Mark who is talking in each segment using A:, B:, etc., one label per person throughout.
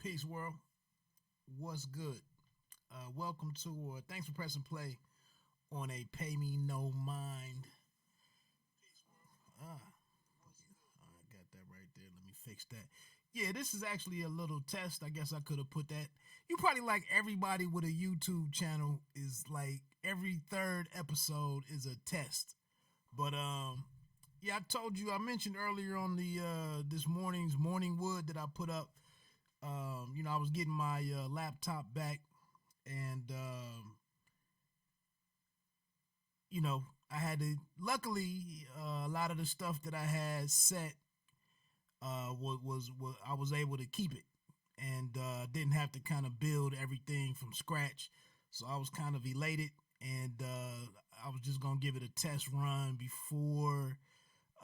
A: Peace, world. What's good? Welcome to, thanks for pressing play on a Pay Me No Mind. I got that right there. Let me fix that. Yeah, this is actually a little test. I guess I could have put that. You probably like everybody with a YouTube channel is like every third episode is a test. But yeah, I told you I mentioned earlier on the this morning's morning wood that I put up. I was getting my laptop back, and I had to. Luckily, a lot of the stuff that I had set was I was able to keep it, and didn't have to kind of build everything from scratch. So I was kind of elated, and I was just gonna give it a test run before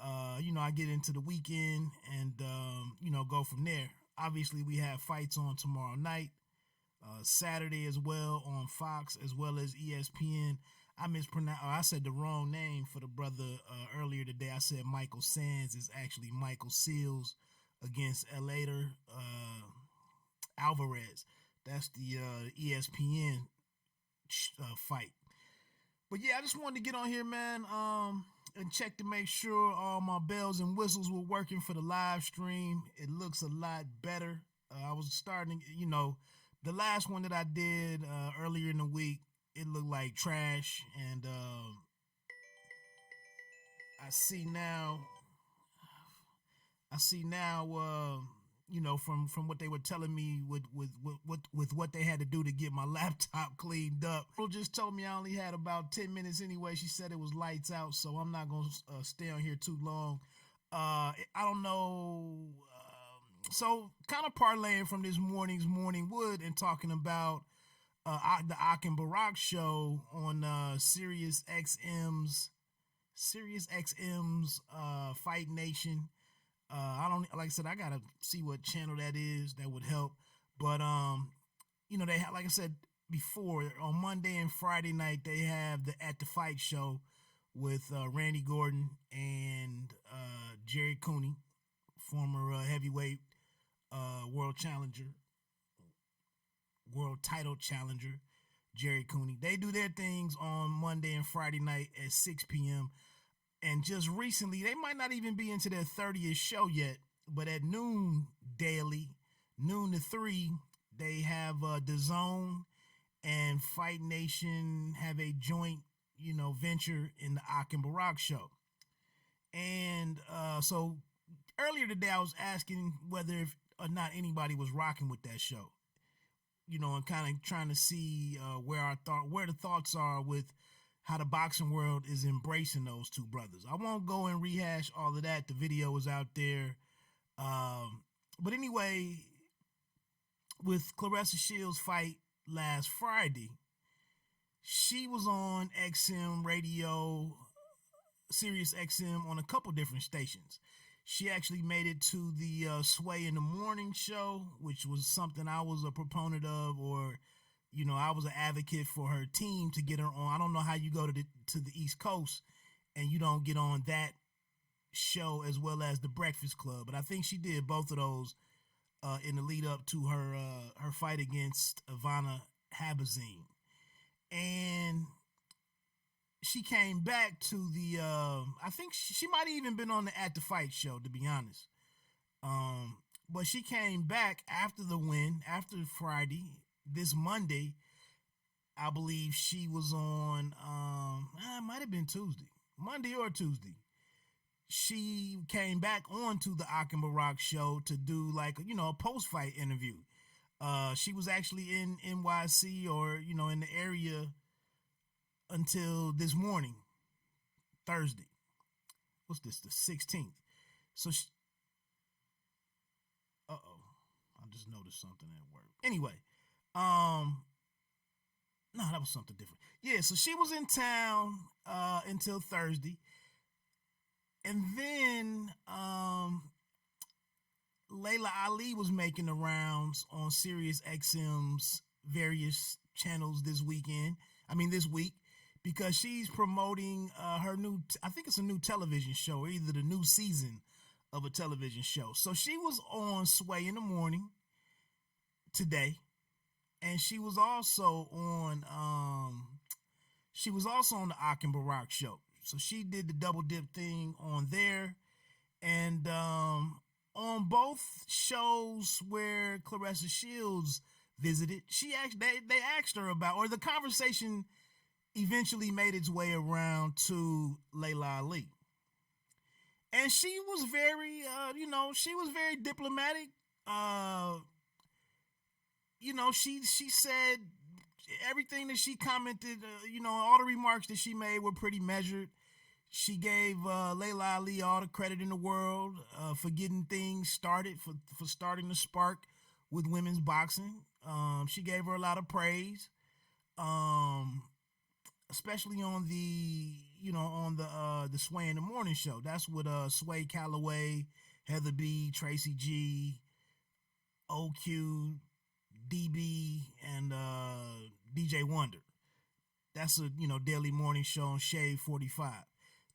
A: I get into the weekend, and go from there. Obviously, we have fights on tomorrow night, Saturday as well on Fox as well as ESPN. I mispronounced. I said the wrong name for the brother earlier today. I said Michael Sands. It's actually Michael Seals against Elater Alvarez. That's the ESPN fight. But yeah, I just wanted to get on here, man, and check to make sure all my bells and whistles were working for the live stream. It looks a lot better. I was starting, the last one that I did earlier in the week, it looked like trash, and I see now, I see now, from what they were telling me with what they had to do to get my laptop cleaned up. Girl just told me I only had about 10 minutes anyway. She said it was lights out, so I'm not gonna stay on here too long. I don't know. So kind of parlaying from this morning's morning wood and talking about the Ak and Barack show on Sirius XM's Fight Nation. I don't like I said I gotta see what channel that is. That would help. But they have, like I said before, on Monday and Friday night they have the At the Fight show with Randy Gordon and Jerry Cooney, former heavyweight world title challenger Jerry Cooney. They do their things on Monday and Friday night at 6 p.m. And just recently, they might not even be into their 30th show yet, but at noon daily, noon to 3, they have the Zone and Fight Nation have a joint, venture in the Ak and Barack show. And so earlier today, I was asking whether if or not anybody was rocking with that show, and kind of trying to see where the thoughts are with how the boxing world is embracing those two brothers. I won't go and rehash all of that. The video is out there. But anyway, with Claressa Shields' fight last Friday, she was on XM radio, Sirius XM, on a couple different stations. She actually made it to the Sway in the Morning show, which was something I was a proponent of, or I was an advocate for her team to get her on. I don't know how you go to the East Coast and you don't get on that show as well as the Breakfast Club. But I think she did both of those in the lead up to her fight against Ivana Habazine. And she came back to the I think she might have even been on the At the Fight show, to be honest. But she came back after the win, after Friday. This Monday, I believe she was on, it might have been Tuesday, Monday or Tuesday. She came back onto the Ak and Barack show to do like, a post-fight interview. She was actually in NYC or, in the area until this morning, Thursday. What's this, the 16th? So, I just noticed something at work. Anyway, no, that was something different. Yeah, so she was in town until Thursday. And then Laila Ali was making the rounds on Sirius XM's various channels this week, because she's promoting her new, I think it's a new television show, or either the new season of a television show. So she was on Sway in the Morning, today, and she was also on the Ak and Barack show. So she did the double dip thing on there, and on both shows where Claressa Shields visited, they asked her about, or the conversation eventually made its way around to Laila Ali, and she was very, she was very diplomatic. Uh, she said everything that she commented, all the remarks that she made were pretty measured. She gave Laila Ali all the credit in the world for getting things started, for starting the spark with women's boxing. She gave her a lot of praise, especially on the Sway in the Morning show. That's with Sway Calloway, Heather B, Tracy G, OQ, DB, and DJ Wonder. That's a daily morning show on Shade 45.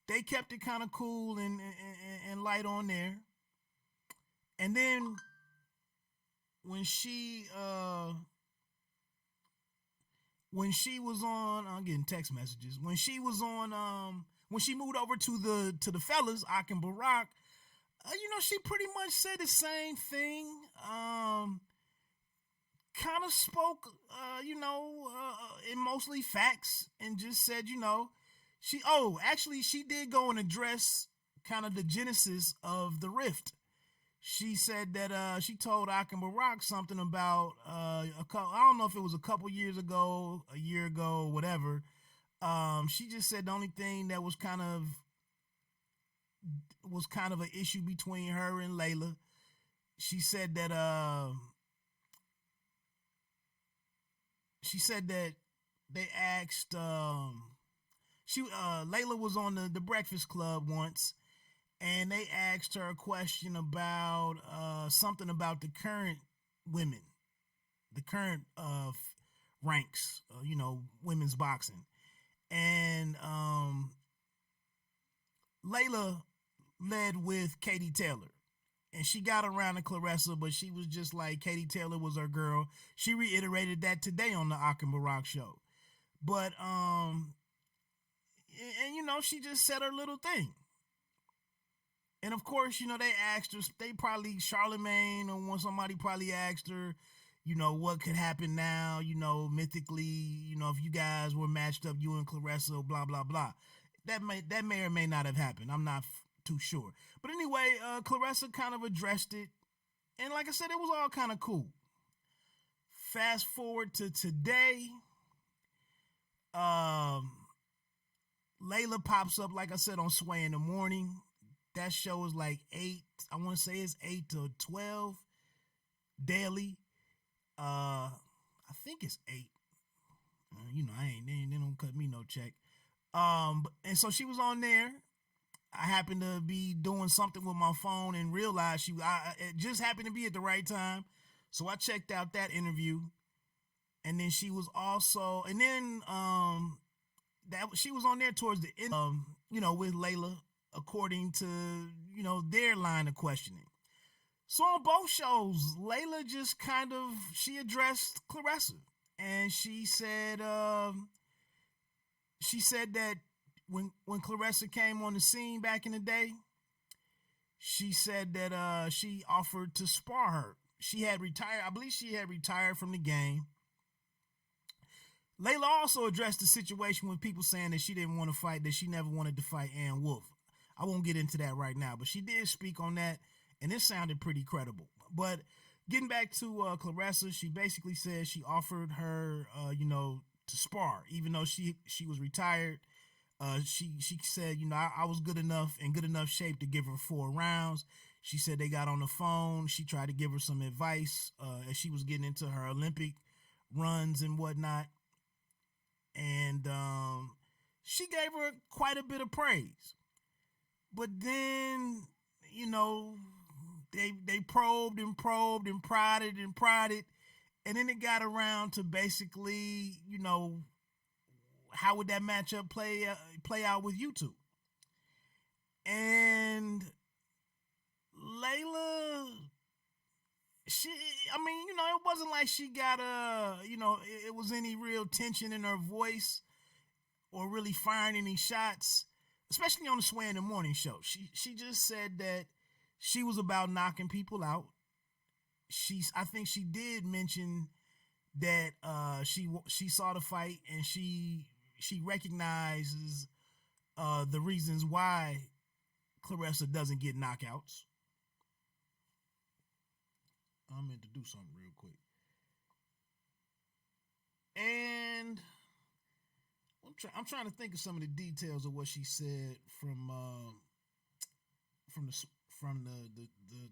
A: They kept it kind of cool and light on there. And then when she was on, I'm getting text messages. When she was on, when she moved over to the fellas, Ak and Barack, she pretty much said the same thing. Kind of spoke, in mostly facts, and just said, she did go and address kind of the genesis of the rift. She said that she told Ak and Barack something about I don't know if it was a couple years ago, a year ago, whatever. She just said the only thing that was kind of an issue between her and Laila. She said that they asked Laila was on the Breakfast Club once, and they asked her a question about something about the current women, the current ranks, women's boxing. And Laila led with Katie Taylor. And she got around to Claressa, but she was just like, Katie Taylor was her girl. She reiterated that today on the Ak and Barack show. But, she just said her little thing. And of course, they asked her, Charlemagne or somebody probably asked her, what could happen now, mythically, if you guys were matched up, you and Claressa, blah, blah, blah. That may or may not have happened. I'm not too sure. But anyway, Claressa kind of addressed it. And like I said, it was all kind of cool. Fast forward to today. Laila pops up, like I said, on Sway in the Morning. That show is like 8, I want to say it's 8 to 12 daily. I think it's 8. They don't cut me no check. And so she was on there. I happened to be doing something with my phone and realized it just happened to be at the right time. So I checked out that interview. And then she was also, she was on there towards the end, with Laila, according to, their line of questioning. So on both shows, Laila just she addressed Claressa. And she said that when Claressa came on the scene back in the day, she said that she offered to spar her. She had retired. I believe she had retired from the game. Laila also addressed the situation with people saying that she didn't want to fight, that she never wanted to fight Ann Wolfe. I won't get into that right now, but she did speak on that, and it sounded pretty credible. But getting back to Claressa, she basically said she offered her, to spar, even though she was retired. She said, I was good enough, in good enough shape to give her 4 rounds. She said they got on the phone. She tried to give her some advice as she was getting into her Olympic runs and whatnot. And she gave her quite a bit of praise. But then, they probed and probed and prodded and prodded. And then it got around to basically, how would that matchup play out with you two? And Laila, she, I mean, it wasn't like she got it was any real tension in her voice or really firing any shots, especially on the Sway in the Morning show. She just said that she was about knocking people out. I think she did mention that she saw the fight and she recognizes the reasons why Claressa doesn't get knockouts. I meant to do something real quick. And I'm trying to think of some of the details of what she said from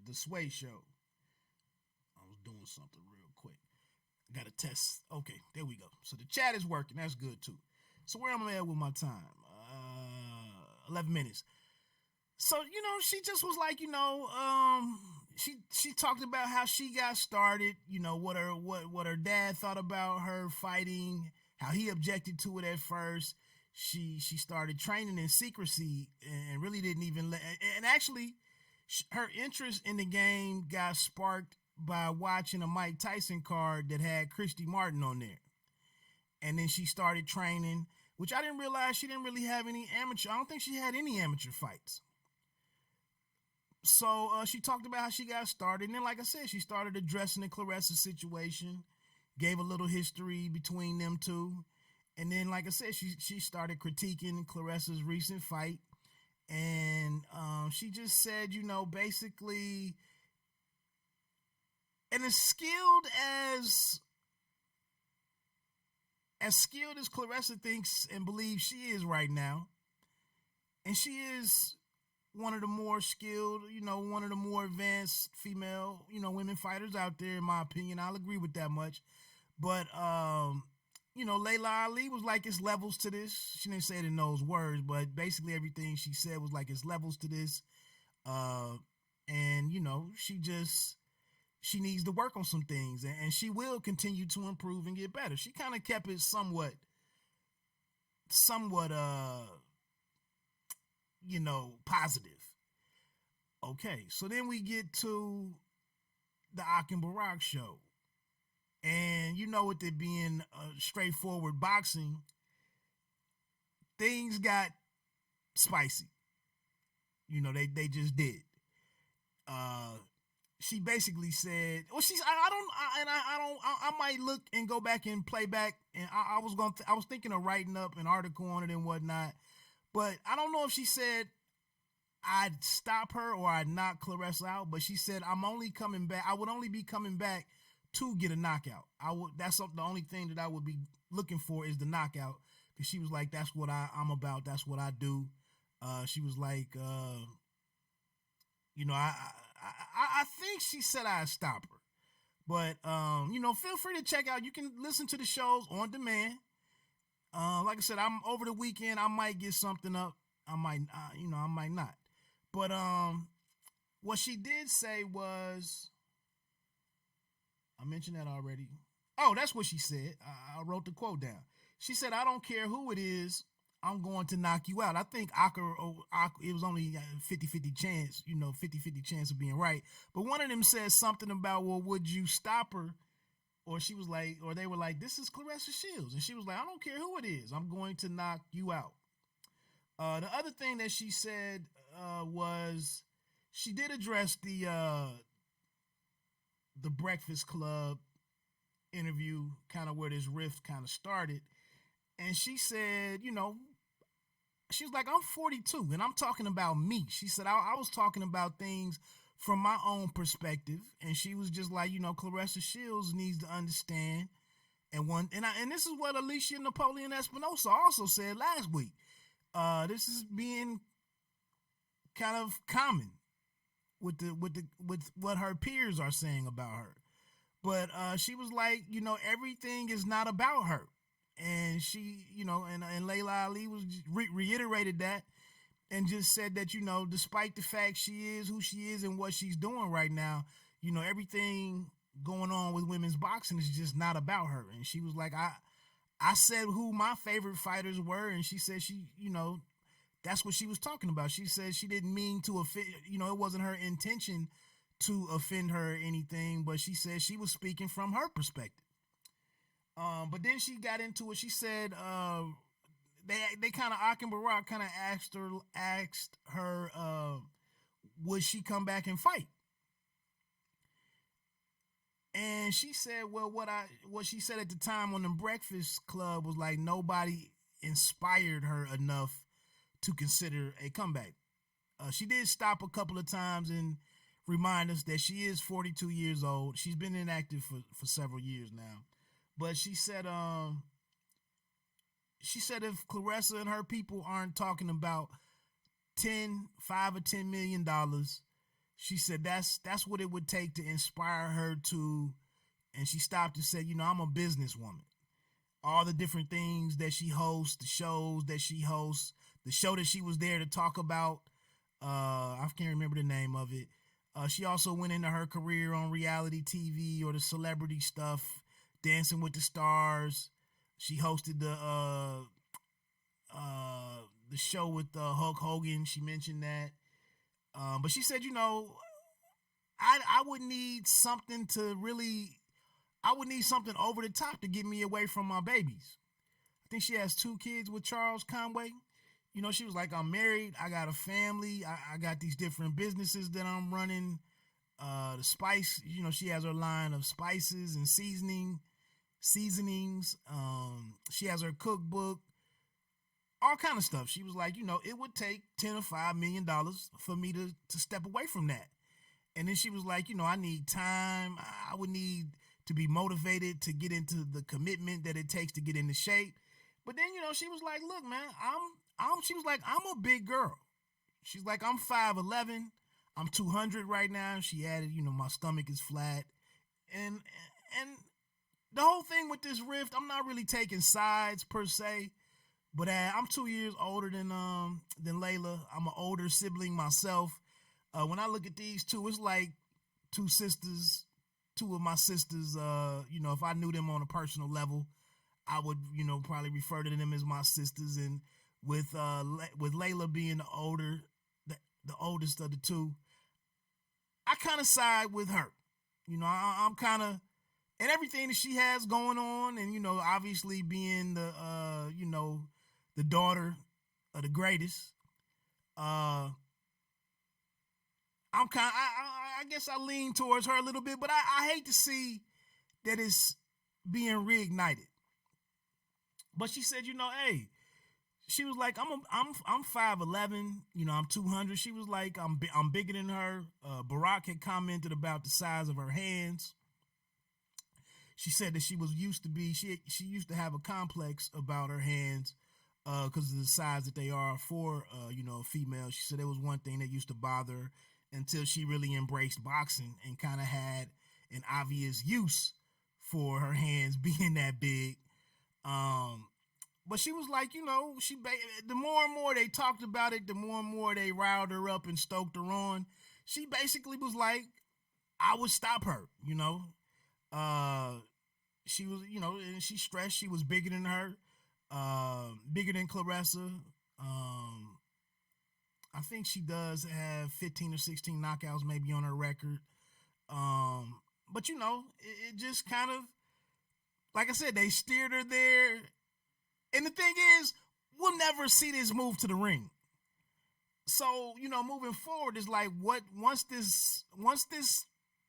A: the Sway show. I was doing something real quick. Got to test. Okay, there we go. So the chat is working. That's good too. So where am I at with my time? 11 minutes. So she just was like, she talked about how she got started. What her dad thought about her fighting, how he objected to it at first. She started training in secrecy and really didn't even let. And actually, her interest in the game got sparked by watching a Mike Tyson card that had Christy Martin on there. And then she started training, which I didn't realize she didn't really have any amateur. I don't think she had any amateur fights. So she talked about how she got started. And then, like I said, she started addressing the Claressa situation, gave a little history between them two. And then, like I said, she started critiquing Claressa's recent fight. And she just said, basically, and as skilled as Claressa thinks and believes she is right now, and she is one of the more skilled, one of the more advanced female, women fighters out there, in my opinion. I'll agree with that much. But, Laila Ali was like, it's levels to this. She didn't say it in those words, but basically everything she said was like, it's levels to this. And, she needs to work on some things, and she will continue to improve and get better. She kind of kept it somewhat, positive. Okay, so then we get to the Ak and Barak show. And with it being straightforward boxing, things got spicy. They just did. She basically said, well, I might look and go back and play back. And I was thinking of writing up an article on it and whatnot, but I don't know if she said I'd stop her or I'd knock Claressa out, but she said, I'm only coming back. I would only be coming back to get a knockout. That's the only thing that I would be looking for is the knockout. Cause she was like, that's what I'm about. That's what I do. She was like, I think she said I'd stop her, but, feel free to check out. You can listen to the shows on demand. Like I said, I'm over the weekend. I might get something up. I might not, but, what she did say was, I mentioned that already. Oh, that's what she said. I wrote the quote down. She said, I don't care who it is. I'm going to knock you out. I think it was only a 50-50 chance, 50-50 chance of being right. But one of them said something about, well, would you stop her? Or she was like, or they were like, this is Claressa Shields. And she was like, I don't care who it is. I'm going to knock you out. The other thing that she said was she did address the Breakfast Club interview, kind of where this rift kind of started. And she said, she was like, I'm 42 and I'm talking about me. She said, I was talking about things from my own perspective. And she was just like, Claressa Shields needs to understand. And this is what Alicia Napoleon Espinosa also said last week. This is being kind of common with what her peers are saying about her. But she was like, everything is not about her. And she, and Laila Ali was reiterated that and just said that, despite the fact she is who she is and what she's doing right now, everything going on with women's boxing is just not about her. And she was like, I said who my favorite fighters were. And she said that's what she was talking about. She said she didn't mean to offend, it wasn't her intention to offend her or anything, but she said she was speaking from her perspective. But then she got into it. She said they kind of Akim Barak kind of asked her would she come back and fight, and she said, well, what she said at the time on the Breakfast Club was like nobody inspired her enough to consider a comeback. She did stop a couple of times and remind us that she is 42 years old. She's been inactive for several years now. But she said if Clarissa and her people aren't talking about 5 or 10 million dollars, she said that's what it would take to inspire her to. And she stopped and said, I'm a businesswoman. All the different things that she hosts, the shows that she hosts, the show that she was there to talk about. I can't remember the name of it. She also went into her career on reality TV or the celebrity stuff, Dancing with the Stars. She hosted the show with Hulk Hogan. She mentioned that. But she said, I would need something I would need something over the top to get me away from my babies. I think she has 2 kids with Charles Conway. She was like, I'm married. I got a family. I got these different businesses that I'm running. The spice, she has her line of spices and seasonings. She has her cookbook, all kind of stuff. She was like, it would take $10 or $5 million for me to step away from that. And then she was like, I need time. I would need to be motivated to get into the commitment that it takes to get into shape. But then, she was like, look, man, she was like, I'm a big girl. She's like, I'm 5'11". I'm 200 right now. She added, my stomach is flat. And the whole thing with this rift, I'm not really taking sides per se, but I'm 2 years older than Layla. I'm an older sibling myself. When I look at these two, it's like two of my sisters. If I knew them on a personal level, I would, probably refer to them as my sisters. And with Layla being the oldest of the two, I kind of side with her. I'm kind of, and everything that she has going on, and obviously being the daughter of the greatest. I'm kind of, I guess I lean towards her a little bit, but I hate to see that it's being reignited. But she said, hey, she was like, I'm 5'11", I'm 200. She was like, I'm bigger than her. Barack had commented about the size of her hands. She said that she used to have a complex about her hands because of the size that they are for a female. She said it was one thing that used to bother her until she really embraced boxing and kind of had an obvious use for her hands being that big. But she was like, the more and more they talked about it, the more and more they riled her up and stoked her on. She basically was like, I would stop her, She was, and she stressed she was bigger than her, bigger than Clarissa. I think she does have 15 or 16 knockouts maybe on her record. But it just kind of, like I said, they steered her there. And the thing is, we'll never see this move to the ring. So, moving forward is like once this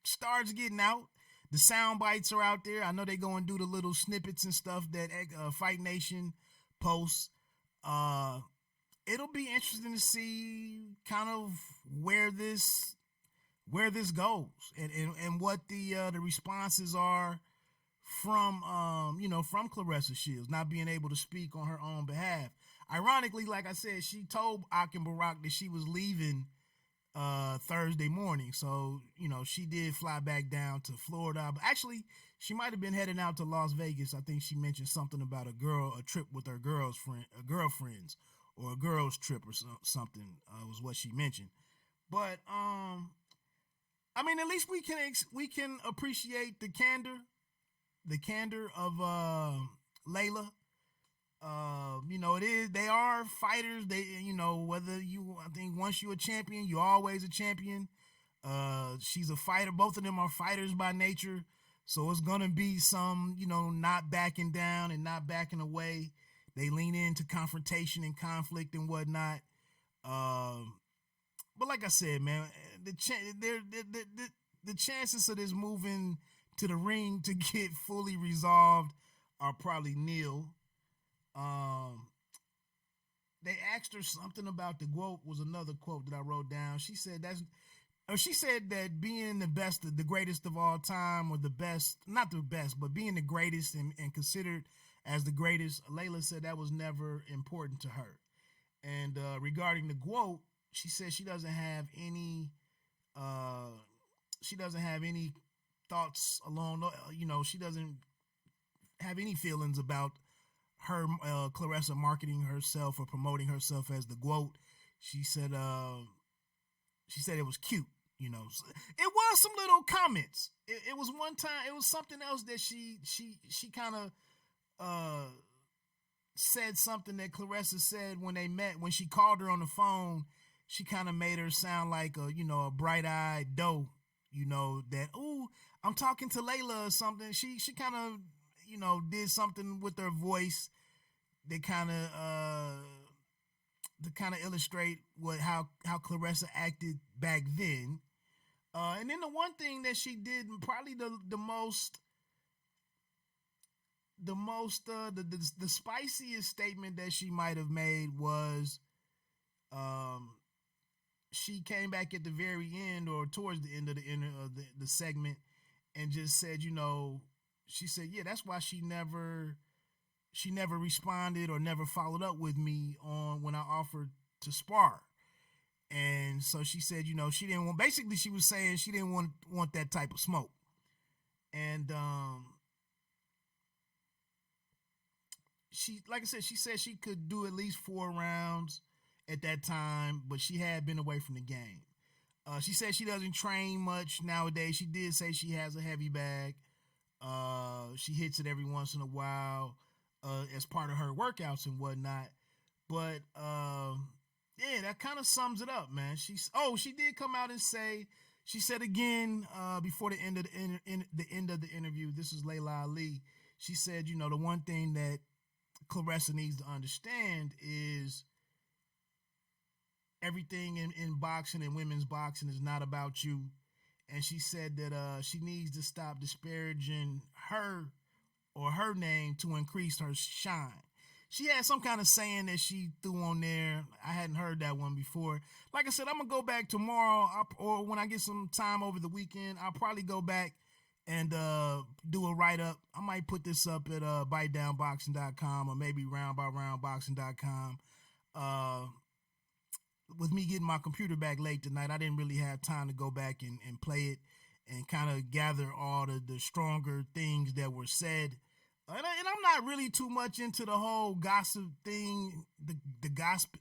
A: starts getting out, the sound bites are out there. I know they go and do the little snippets and stuff that Fight Nation posts. It'll be interesting to see kind of where this goes and what the responses are from from Clarissa Shields not being able to speak on her own behalf. Ironically, like I said, she told Akim Barak that she was leaving Thursday morning, so she did fly back down to Florida. But actually, she might have been heading out to Las Vegas. I think she mentioned something about a trip with her girlfriends, or a girls trip or something was what she mentioned. But I mean, at least we can appreciate the candor of Layla. They are fighters. They, I think once you're a champion, you're always a champion. She's a fighter. Both of them are fighters by nature. So it's gonna be some, not backing down and not backing away. They lean into confrontation and conflict and whatnot. Um, but like I said, man, the chances of this moving to the ring to get fully resolved are probably nil. Um, they asked her something about the quote, was another quote that I wrote down. She said that being the best, the greatest of all time, or the best, not the best, but being the greatest and considered as the greatest, Layla said that was never important to her. And regarding the quote, she said uh, she doesn't have any thoughts along, she doesn't have any feelings about her, Clarissa, marketing herself or promoting herself as the GOAT. She said, it was cute. It was some little comments. It was one time. It was something else that she kind of said something that Clarissa said when they met. When she called her on the phone, she kind of made her sound like a bright eyed doe. That, ooh, I'm talking to Layla or something. She kind of did something with her voice that kind of to kind of illustrate how Clarissa acted back then. And then the one thing that she did, probably the spiciest statement that she might have made was, um, she came back at the very end or towards the end of the segment and just said, she said, yeah, that's why she never responded or never followed up with me on when I offered to spar. And so she said, she didn't want. Basically, she was saying she didn't want that type of smoke. And like I said, she said she could do at least 4 rounds at that time, but she had been away from the game. She said she doesn't train much nowadays. She did say she has a heavy bag. She hits it every once in a while as part of her workouts and whatnot. But yeah, that kind of sums it up, man. She did come out and say, she said again before the end of the end of the interview. This is Laila Ali. She said, the one thing that Clarissa needs to understand is everything in boxing and women's boxing is not about you. And she said that she needs to stop disparaging her or her name to increase her shine. She had some kind of saying that she threw on there. I hadn't heard that one before. Like I said, I'm going to go back tomorrow or when I get some time over the weekend. I'll probably go back and do a write-up. I might put this up at bitedownboxing.com or maybe roundbyroundboxing.com. With me getting my computer back late tonight, I didn't really have time to go back and play it and kind of gather all the stronger things that were said. And I'm not really too much into the whole gossip thing, the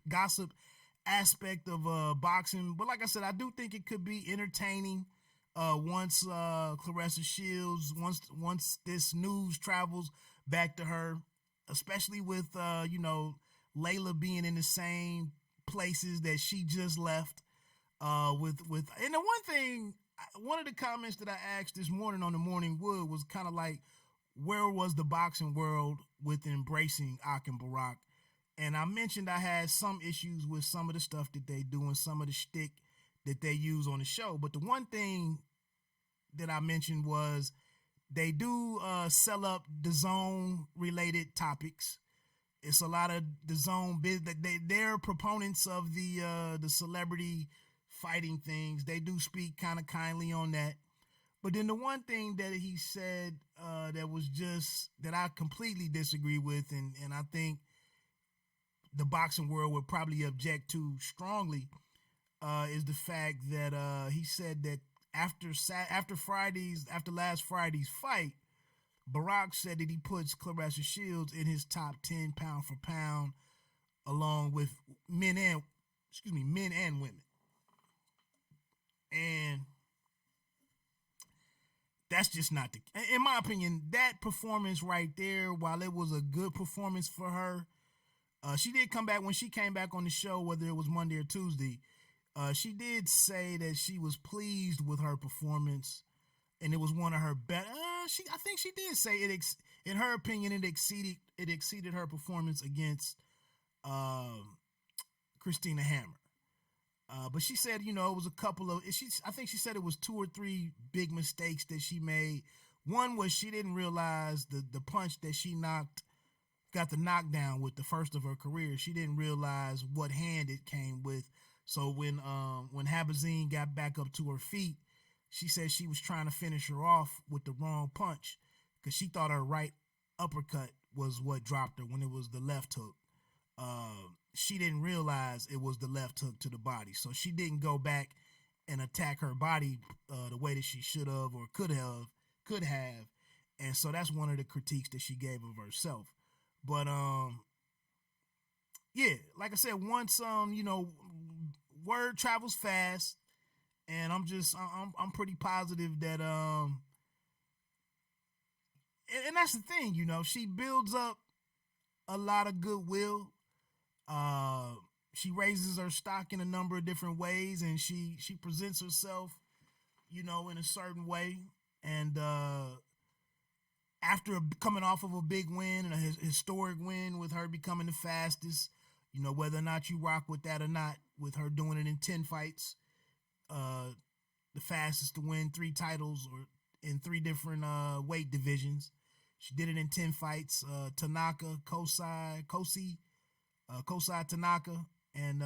A: gossip aspect of boxing. But like I said, I do think it could be entertaining once Clarissa Shields, once this news travels back to her, especially with Layla being in the same places that she just left. And the one thing, one of the comments that I asked this morning on the Morning Wood was kind of like, where was the boxing world with embracing Ak and Barack? And I mentioned I had some issues with some of the stuff that they do and some of the shtick that they use on the show. But the one thing that I mentioned was they do sell up the zone related topics. It's a lot of the zone business. They're proponents of the celebrity fighting things. They do speak kind of kindly on that. But then the one thing that he said that I completely disagree with, and I think the boxing world would probably object to strongly, is the fact that he said that after last Friday's fight, Barack said that he puts Clarissa Shields in his top 10 pound for pound, along with men and women. And that's just not in my opinion, that performance right there, while it was a good performance for her, she did come back when she came back on the show, whether it was Monday or Tuesday. She did say that she was pleased with her performance, and it was one of her best. I think she did say it. In her opinion, it exceeded her performance against um Christina Hammer. But she said, it was a couple of. I think she said it was two or three big mistakes that she made. One was she didn't realize the punch that she got the knockdown with, the first of her career. She didn't realize what hand it came with. So when Habazine got back up to her feet, she said she was trying to finish her off with the wrong punch because she thought her right uppercut was what dropped her when it was the left hook. She didn't realize it was the left hook to the body, so she didn't go back and attack her body the way that she should have or could have, and so that's one of the critiques that she gave of herself. But yeah, like I said, once word travels fast, and I'm pretty positive that and that's the thing, she builds up a lot of goodwill. Uh, she raises her stock in a number of different ways, and she presents herself, in a certain way. And after coming off of a big win and a historic win with her becoming the fastest, whether or not you rock with that or not, with her doing it in 10 fights, uh, the fastest to win 3 titles or in 3 different weight divisions. She did it in 10 fights. Tanaka, Kosai Tanaka, and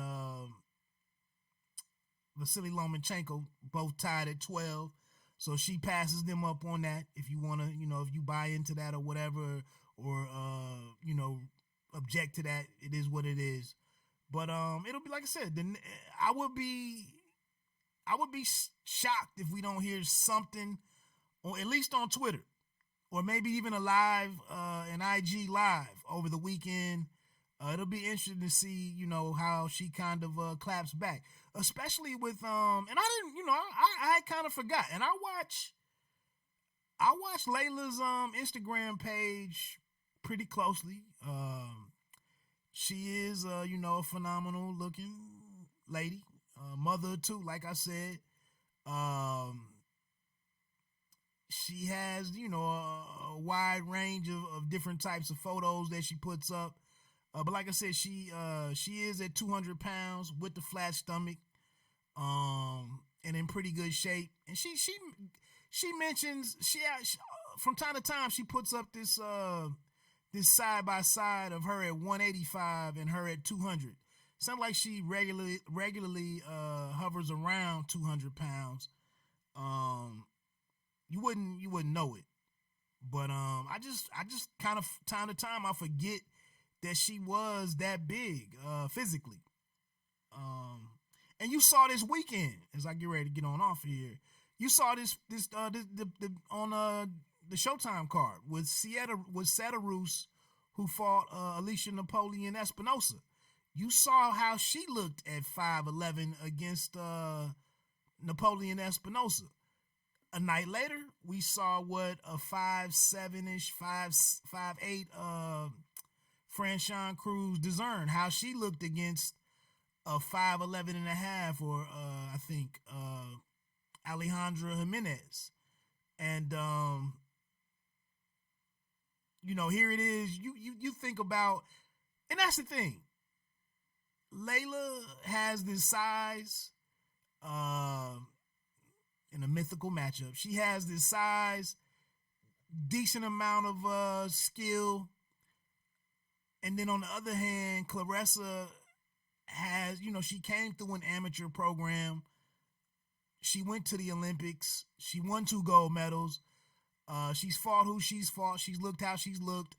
A: Vasily Lomachenko both tied at 12. So she passes them up on that. If you want to, if you buy into that or whatever, or object to that, it is what it is. But it'll be like I said. Then I would be, shocked if we don't hear something, or at least on Twitter, or maybe even a live, an IG live over the weekend. It'll be interesting to see, how she kind of claps back, especially with and I didn't, I kind of forgot, and I watch Layla's Instagram page pretty closely. She is a phenomenal looking lady, mother too. Like I said, um, she has a wide range of different types of photos that she puts up. But like I said, she is at 200 pounds with the flat stomach, and in pretty good shape. And she mentions from time to time she puts up this side by side of her at 185 and her at 200. Sounds like she regularly hovers around 200 pounds. You wouldn't know it, but I just kind of time to time I forget that she was that big physically. And you saw this weekend, as I get ready to get on off of here. You saw this on the Showtime card with Satarus, who fought Alicia Napoleon Espinosa. You saw how she looked at 5'11" against Napoleon Espinosa. A night later, we saw what a 5'7" ish, 5'8" Franchon Cruz discerned, how she looked against a 5'11" and a half, or I think Alejandra Jimenez. And here it is. You think about, and that's the thing. Layla has this size in a mythical matchup. She has this size, decent amount of skill. And then on the other hand, Claressa has, she came through an amateur program. She went to the Olympics. She won 2 gold medals. She's fought who she's fought. She's looked how she's looked.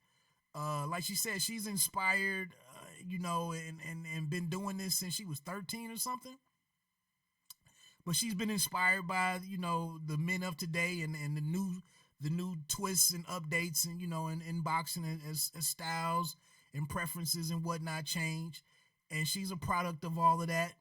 A: Like she said, she's inspired, and been doing this since she was 13 or something. But she's been inspired by, the men of today, and the new twists and updates, and in boxing, as styles and preferences and whatnot change. And she's a product of all of that.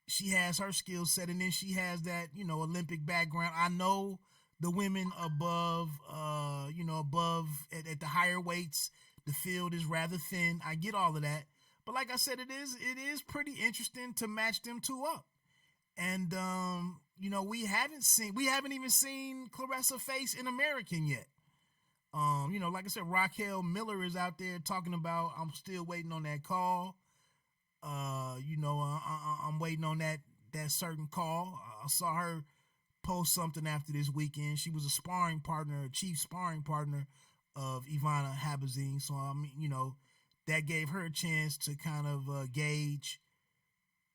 A: She has her skill set, and then she has that, Olympic background. I know the women above, above at the higher weights, the field is rather thin. I get all of that. But like I said, it is pretty interesting to match them two up. And we haven't even seen Claressa face an American yet. Like I said, Raquel Miller is out there talking about I'm still waiting on that call. I'm waiting on that certain call. I saw her post something after this weekend. She was a chief sparring partner of Ivana Habazine. So that gave her a chance to kind of gauge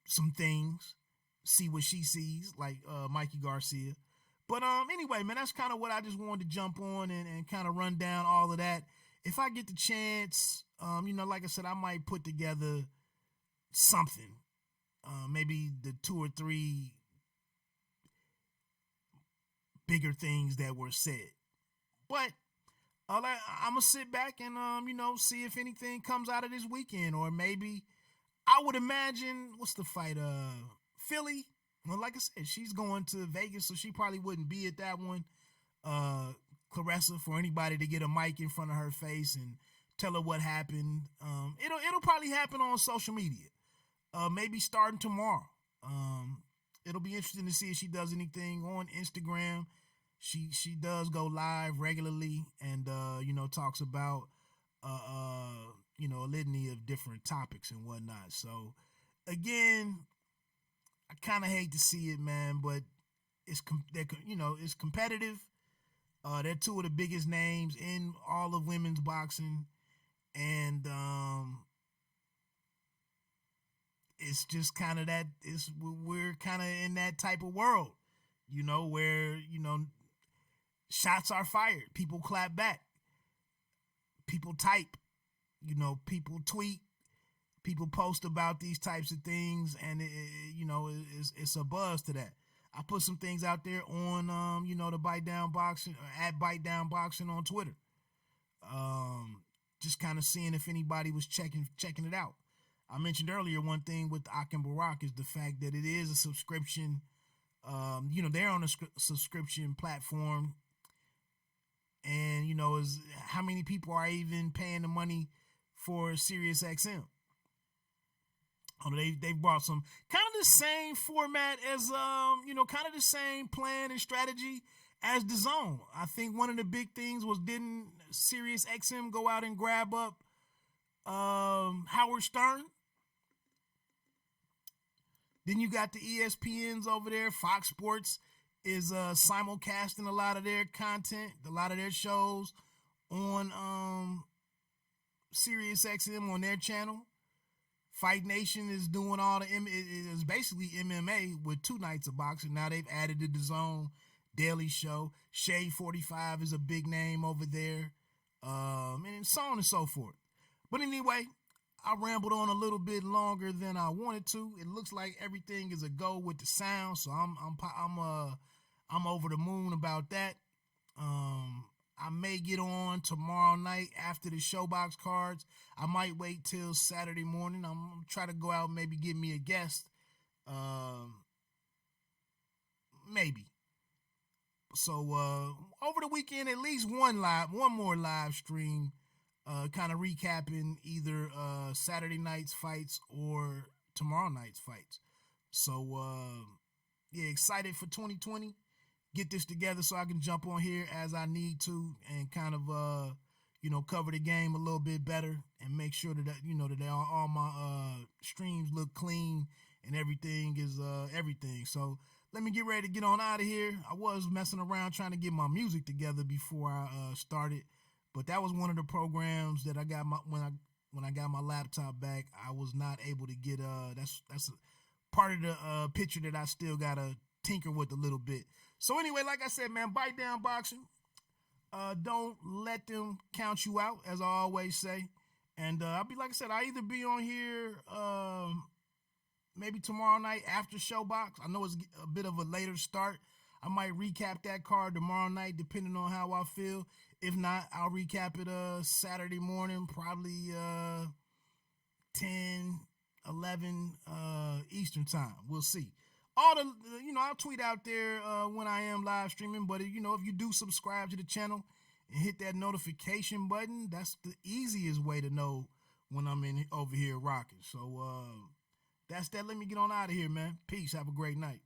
A: some things, see what she sees, like Mikey Garcia. But anyway, man, that's kind of what I just wanted to jump on and kind of run down all of that. If I get the chance, like I said, I might put together something, maybe the 2 or 3 bigger things that were said. But I'm gonna sit back and see if anything comes out of this weekend, or maybe I would imagine what's the fight? Philly. Well, like I said, she's going to Vegas, so she probably wouldn't be at that one. Claressa, for anybody to get a mic in front of her face and tell her what happened. It'll probably happen on social media. Maybe starting tomorrow. It'll be interesting to see if she does anything on Instagram. She does go live regularly and talks about a litany of different topics and whatnot. So again, I kind of hate to see it, man, but it's competitive. They're two of the biggest names in all of women's boxing, and it's just kind of that. We're kind of in that type of world, where shots are fired, people clap back, people type, people tweet. People post about these types of things, and it's a buzz to that. I put some things out there on the Bite Down Boxing at Bite Down Boxing on Twitter. Just kind of seeing if anybody was checking it out. I mentioned earlier one thing with Akim Barak is the fact that it is a subscription. They're on a subscription platform, and is how many people are even paying the money for Sirius XM. They've brought some kind of the same format as kind of the same plan and strategy as the Zone. I think one of the big things was, didn't Sirius XM go out and grab up Howard Stern? Then you got the ESPNs over there. Fox Sports is simulcasting a lot of their content, a lot of their shows on Sirius XM on their channel. Fight Nation is doing all it is basically MMA with 2 nights of boxing. Now they've added the DAZN Daily Show. Shade 45 is a big name over there, and so on and so forth. But anyway, I rambled on a little bit longer than I wanted to. It looks like everything is a go with the sound, so I'm over the moon about that. I may get on tomorrow night after the Showbox cards. I might wait till Saturday morning. I'm gonna try to go out and maybe get me a guest. Maybe. So over the weekend, at least one more live stream, kind of recapping either Saturday night's fights or tomorrow night's fights. So excited for 2020. Get this together so I can jump on here as I need to and kind of cover the game a little bit better and make sure that that all my streams look clean and everything is everything. So let me get ready to get on out of here. I was messing around trying to get my music together before I started, but that was one of the programs that I got when I got my laptop back. I was not able to get that's a part of the picture that I still gotta tinker with a little bit. So anyway, like I said, man, Bite Down Boxing. Don't let them count you out, as I always say. And I'll be, like I said, I'll either be on here maybe tomorrow night after Showbox. I know it's a bit of a later start. I might recap that card tomorrow night, depending on how I feel. If not, I'll recap it Saturday morning, probably 10, 11 Eastern time. We'll see. All the, I'll tweet out there when I am live streaming. But, if you do subscribe to the channel and hit that notification button, that's the easiest way to know when I'm in over here rocking. So that's that. Let me get on out of here, man. Peace. Have a great night.